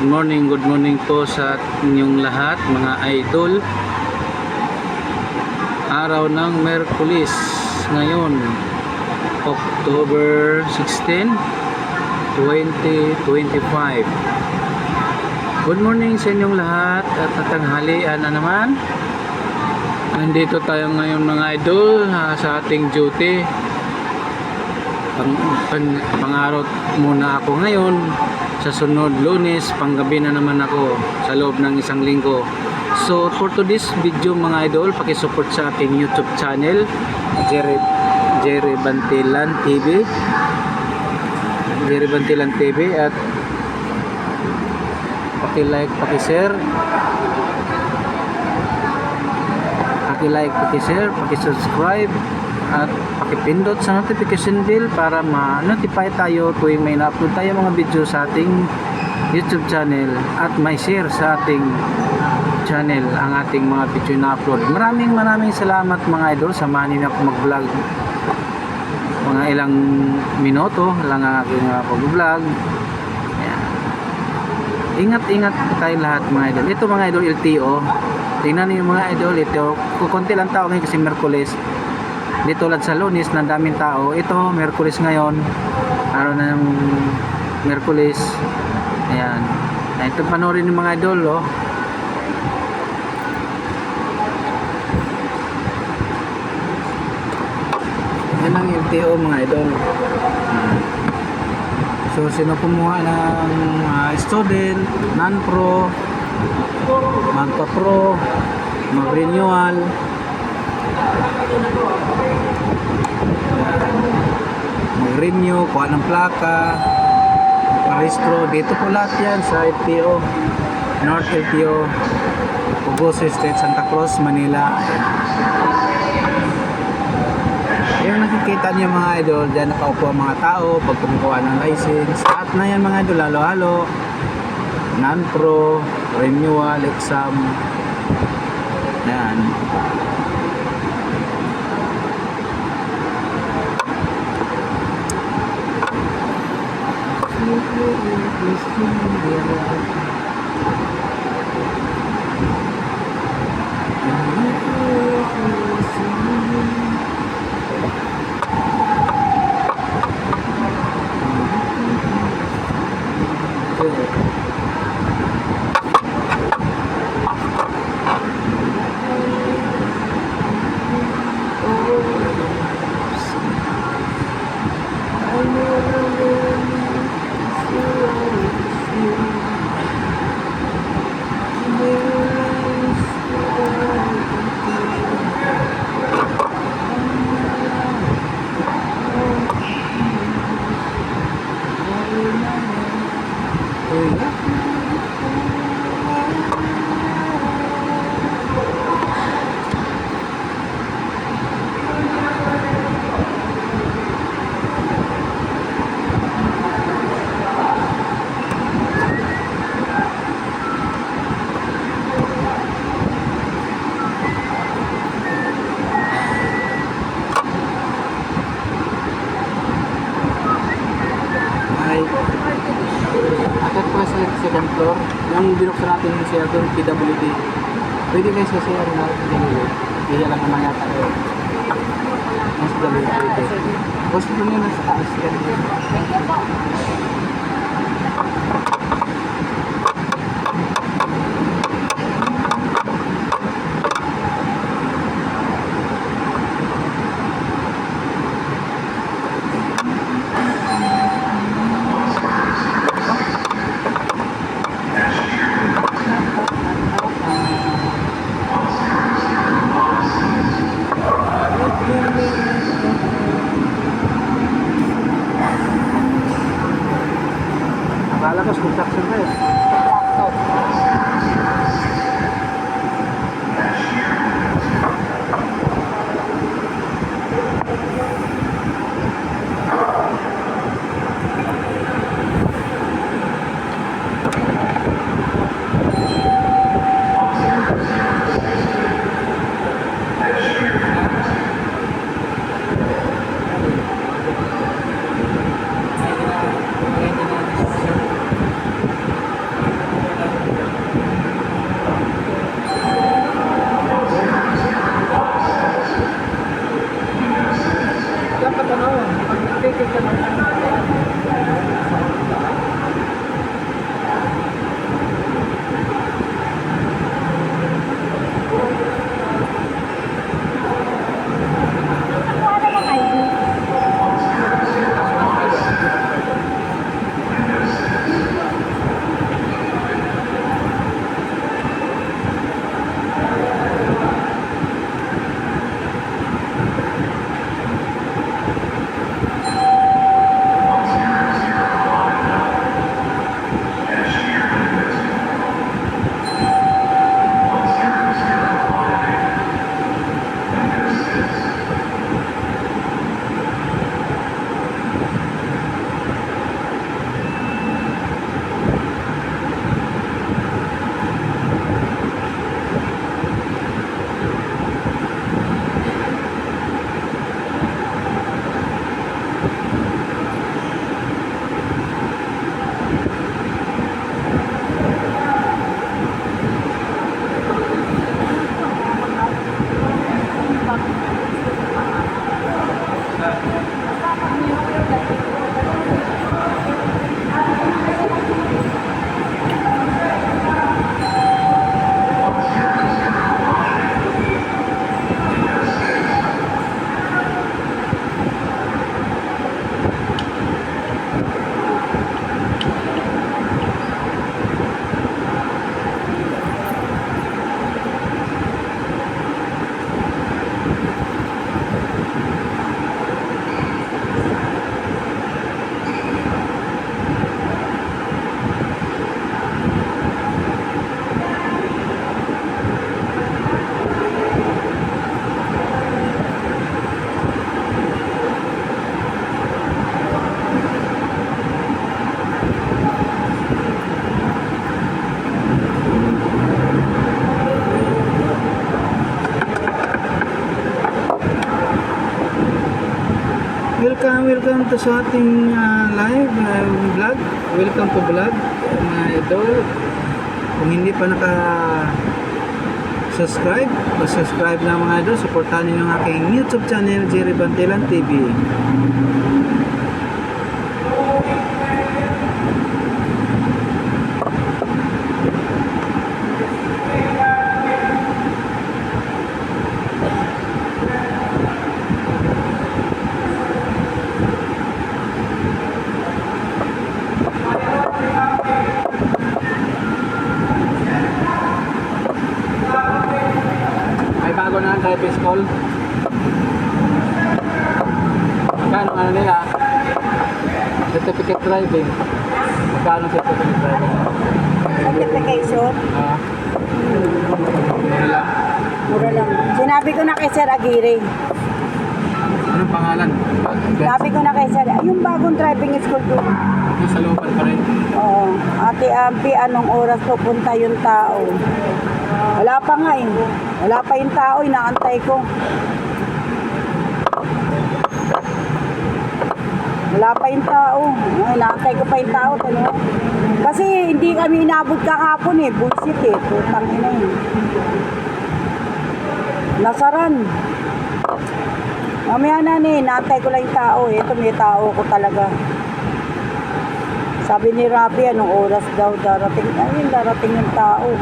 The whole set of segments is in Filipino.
good morning po sa inyong lahat mga idol. Araw ng Miyerkules ngayon, October 16, 2025. Good morning sa inyong lahat at tanghalian na naman. Nandito tayo ngayon mga idol sa ating duty. Pang-araw muna ako ngayon. Sa sunod Lunes, panggabi na naman ako sa loob ng isang linggo. So for today's video mga idol, pakisupport sa aking YouTube channel, Jerry Bantilan TV. Jerry Bantilan TV, at paki-like, paki-share, paki-subscribe, at pakipindot sa notification bell para ma-notify tayo tuwing may na-upload tayo mga video sa ating YouTube channel, at may share sa ating channel ang ating mga video na upload. Maraming salamat mga idol. Samahan niyo ako mag-vlog mga ilang minuto lang ang aking pag-vlog. Ingat tayo lahat mga idol. Ito mga idol, LTO. Tingnan niyo mga idol, ito kukunti lang tao ngayon kasi Miyerkules. Di tulad sa Lunes na daming tao. Ito Miyerkules ngayon, araw na ng Miyerkules. Ayan, ito panoorin ng mga idol, oh. Yan ang LTO mga idol. So sino kumuha ng student, non-pro, magpa-pro, mag-renewal, mag-renew, kuha ng plaka, parehistro, dito po lahat yan sa LTO, North LTO, Pugoso State, Santa Cruz, Manila. Yung nakikita niyo mga idol, dyan nakaupo ang mga tao pag kumukuha ng license. At na yan mga idol, halo-halo, non-pro, renewal, exam. Yan. Akit pa sa second floor, yung binuksan natin yung CR doon, PWD. Pwede guys sa CR na kaya lang naman yata yun. Mas PWD. Gusto ko nyo nasa taas. Akala ko welcome to sa ating live vlog. Welcome to vlog, mga idol. Kung hindi pa naka-subscribe, subscribe na mga idol. Supportahan niyo ang aking YouTube channel, Jerry Bantelan TV. Bago na ang driving school. Magkano ano nila? Certificate driving. Magkano certificate driving? Certification? Mura lang. Mura lang. Sinabi ko na kay Sir Aguirre. Anong pangalan? Sabi ko na kay Sir, yung bagong driving school ko. Yung sa looban pa rin. Oo. Ate Ampi, anong oras pupunta yung tao? Wala pa nga eh. Wala pa yung tao, inaantay ko. Wala pa yung tao. Inaantay ko pa yung tao. Kasi hindi kami inabot kahapon eh. Bullshit eh. Putang ina eh. Nasaran. Mamaya na eh. Inaantay ko lang yung tao eh. Ito may tao ko talaga. Sabi ni Rabi, anong oras daw darating? Ayun, darating yung tao.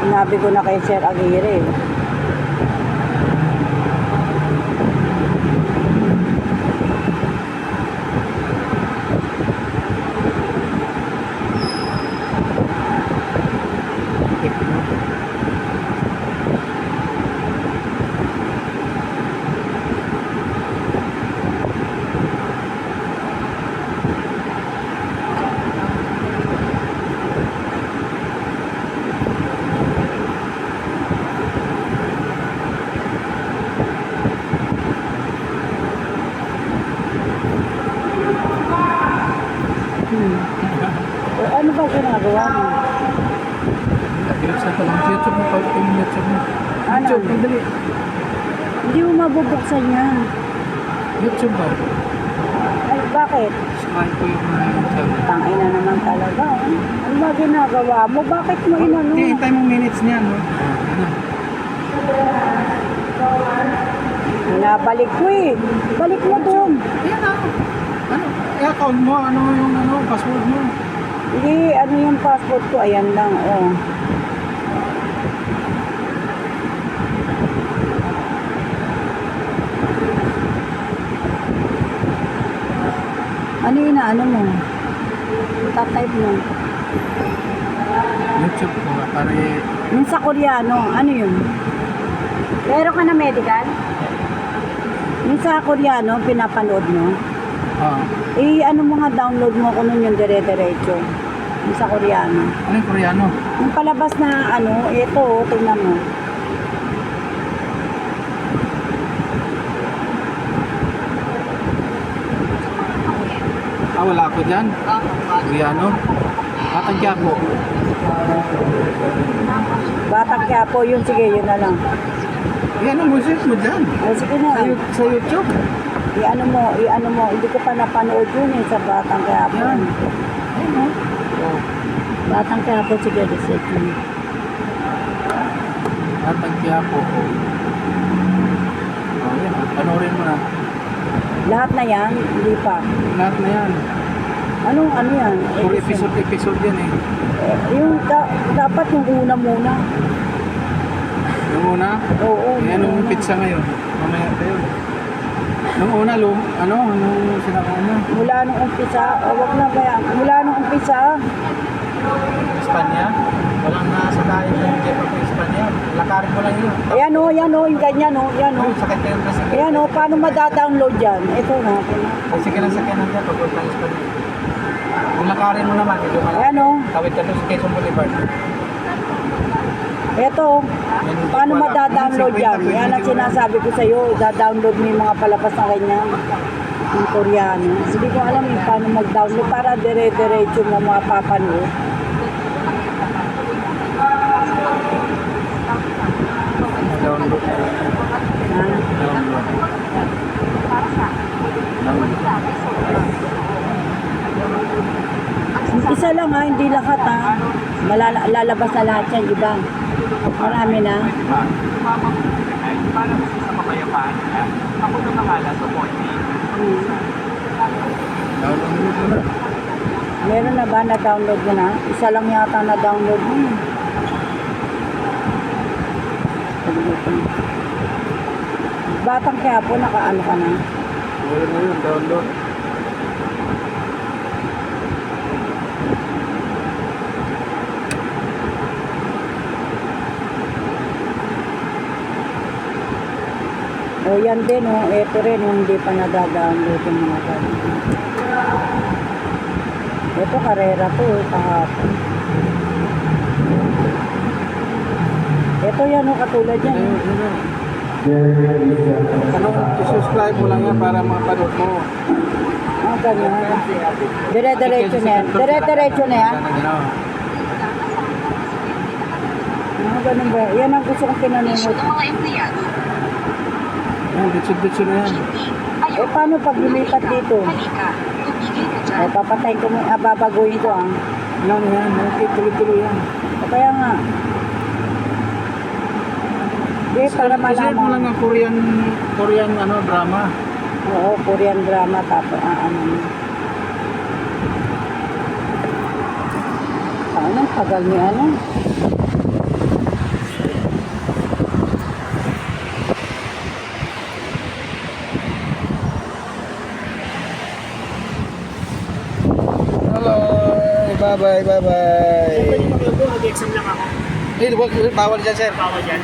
Sinabi ko na kay Sir Aguirre. Ano ba ginagawa mo? Binuksan ko lang. YouTube mo. Pag yung YouTube mo. Ano? YouTube, madali. Hindi mo mabubuksan yan. YouTube ba? Ay, bakit? Subscribe ko yung YouTube. Tangina naman talaga. Ano ba ginagawa mo? Bakit mo inano? Hindi, hintay mong minutes niyan. No? Ano? Nabalik ko eh. Balik mo doon. Ayan na. Ano? I-account mo. Ano yung password mo? Hindi, ano yung passport ko? Ayan lang, oh. Ano yun na, ano mo? Tatype mo. YouTube ko nga. Para Yung sa Koreano, ano yun? Meron ka na medical? Yung sa Koreano, pinapanood mo? Ano mo nga, download mo ko nun yung dire-diretso. Yung sa Koreano. Ano yung Koreano? Yung palabas na ano, ito, tingnan mo. Wala ako dyan. Koreano. Katagya po. Batang Quiapo, yun, sige, yun na lang. Yan ang music mo dyan. O, sige na. Sa YouTube. I-ano mo, hindi ko pa napanood yun eh, sa Batang Quiapo. Yan. Ayun o. Batang Quiapo, sige, reset mo. Katagya po. Yan. Panoorin mo na. Lahat na yan, hindi pa. Lahat na yan. Anong ano yan? Puro episode yan eh. Dapat yung una muna. Yung una? Oo. Yan ang pizza ngayon. Mamaya pa yun. Nung una, anong sinakain na? Mula nung umpisa, wag na ba yan? Mula nung umpisa, Espanya? Walang nasa dahil ng Jeff of Espanya. Lakarin mo lang yun. ayan o, yung ganyan o, yan o. Sakit kayo kasi. Ayan o, paano madadownload yan? Ito na. Kasi kinasakyan natin pagpunta ng Espanya. Kung lakarin mo naman, medyo malaki. Ayan o. Tawid ka doon sa Quezon Boulevard. Eto, paano madadownload yan? Yan ang sinasabi ko sa'yo, i-download mo yung mga palabas na ganyan. Yung Koreano. Hindi ko alam yung paano mag-download para dire-diretso mo mapapanood. Download. Ha? Isa lang ha, hindi lahat ha. Lalabas na lahat yan, iba. Marami na. Para sa kapayapaan nila, ako na bahala sa point. Meron na ba na-download mo na? Isa lang yata na-download mo. Batang kaya po, nakaano ka na? Wala na yun, download. O yan din, oh. Ito rin, oh, hindi pa nadadownload yung mga ganun. Ito, karera to, eh, kahapon. Ito yan, oh, katulad yan. Ano, i-subscribe mo lang yan para mapanood mo. Ah, ganyan. Dire-diretso na yan. Dire-diretso na yan. Ah, ganun ba? Yan ang gusto kong pinanood. Yan, ditso na yan. Eh, paano pag lumipat dito? Eh, papatay ko mo, babaguhin ko, ah. Yan, yan. Okay, tuloy-tuloy yan. O kaya nga. Eh, para I-share mo lang malaman. ang Korean ano, drama. Oo, Korean drama, tapos, ano. Ano, tagal ni ano? Hello, bye-bye, bye-bye. Pwede mag-exam lang ako. Eh, bawal dyan, sir. Bawal yan.